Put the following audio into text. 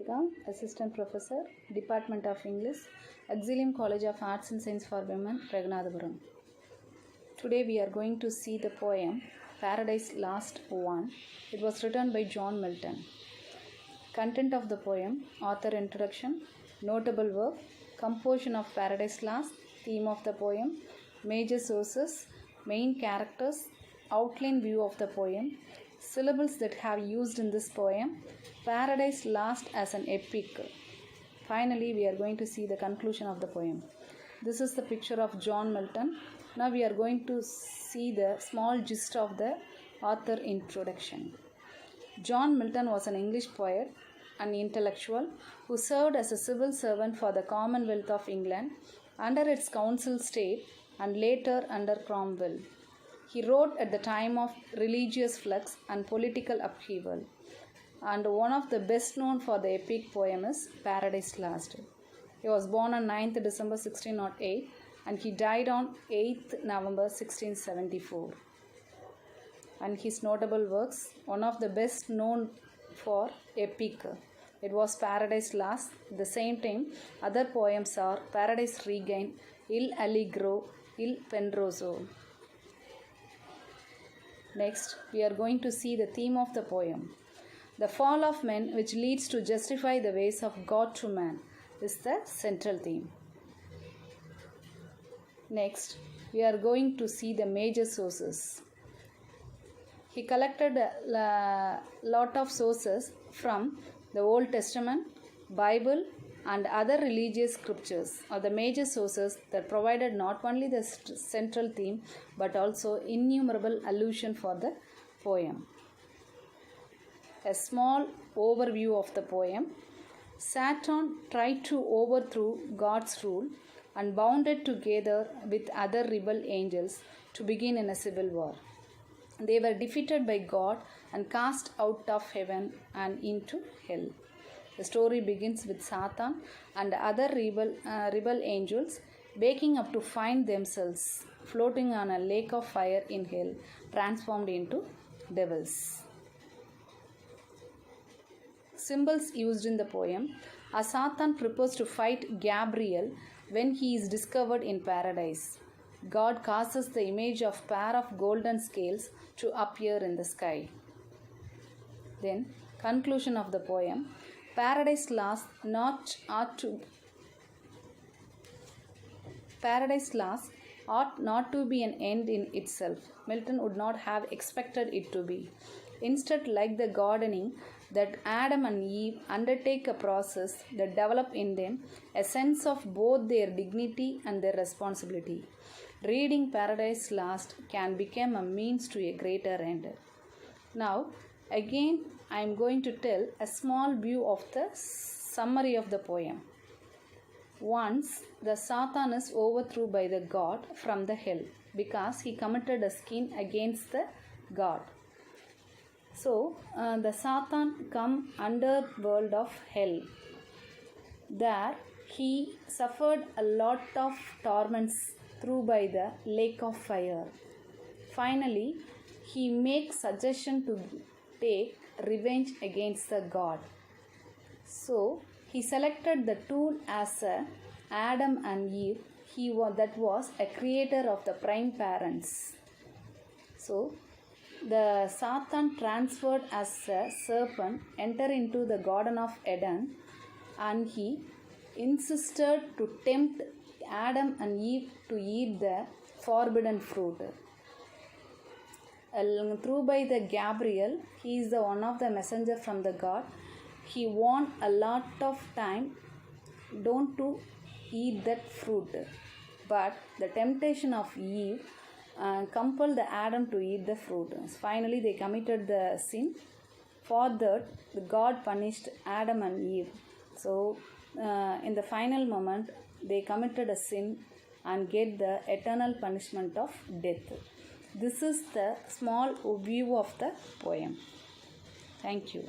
K.Sivakarthika, Assistant Professor, Department of English, Auxilium College of Arts and Science for Women, Raghunathapuram. Today we are going to see the poem Paradise Lost 1. It was written by John Milton. Content of the poem, author introduction, notable work, composition of Paradise Lost, theme of the poem, major sources, main characters, outline view of the poem, syllables that have used in this poem, Paradise Lost as an epic. Finally, we are going to see the conclusion of the poem. This is the picture of John Milton. Now we are going to see the small gist of the author introduction. John Milton was an English poet and intellectual who served as a civil servant for the Commonwealth of England under its council state and later under Cromwell. He wrote at the time of religious flux and political upheaval, and one of the best known for the epic poem is Paradise Lost. He was born on 9th December 1608 and he died on 8th November 1674. And his notable works, one of the best known for epic, it was Paradise Lost. At the same time, other poems are Paradise Regained, Il Allegro, Il Penseroso. Next, we are going to see the theme of the poem. The fall of men, which leads to justify the ways of God to man, is the central theme. Next, we are going to see the major sources. He collected a lot of sources from the Old Testament, Bible, and other religious scriptures are the major sources that provided not only the central theme but also innumerable allusion for the poem. A small overview of the poem. Satan tried to overthrow God's rule and bounded together with other rebel angels to begin in a civil war. They were defeated by God and cast out of heaven and into hell. The story begins with Satan and other rebel angels waking up to find themselves floating on a lake of fire in hell, transformed into devils. Symbols used in the poem. As Satan prepares to fight Gabriel when he is discovered in paradise, God causes the image of pair of golden scales to appear in the sky. Then, conclusion of the poem. Paradise Lost ought not to be an end in itself. Milton would not have expected it to be. Instead, like the gardening, that Adam and Eve undertake a process that develop in them a sense of both their dignity and their responsibility. Reading Paradise Lost can become a means to a greater end. Now, again, I am going to tell a small view of the summary of the poem. Once, the Satan is overthrown by the God from the hell because he committed a sin against the God. So, the Satan come under world of hell. There, he suffered a lot of torments through by the lake of fire. Finally, he makes suggestion to take revenge against the God. So, he selected the tool as Adam and Eve. That was a creator of the prime parents. So, the Satan transferred as a serpent enter into the Garden of Eden, and he insisted to tempt Adam and Eve to eat the forbidden fruit. Through by the Gabriel, he is the one of the messenger from the God. He warned a lot of time don't to eat that fruit, but the temptation of Eve compelled the Adam to eat the fruit. Finally, they committed the sin. For that, the God punished Adam and Eve. So, in the final moment, they committed a sin and get the eternal punishment of death. This is the small view of the poem. Thank you.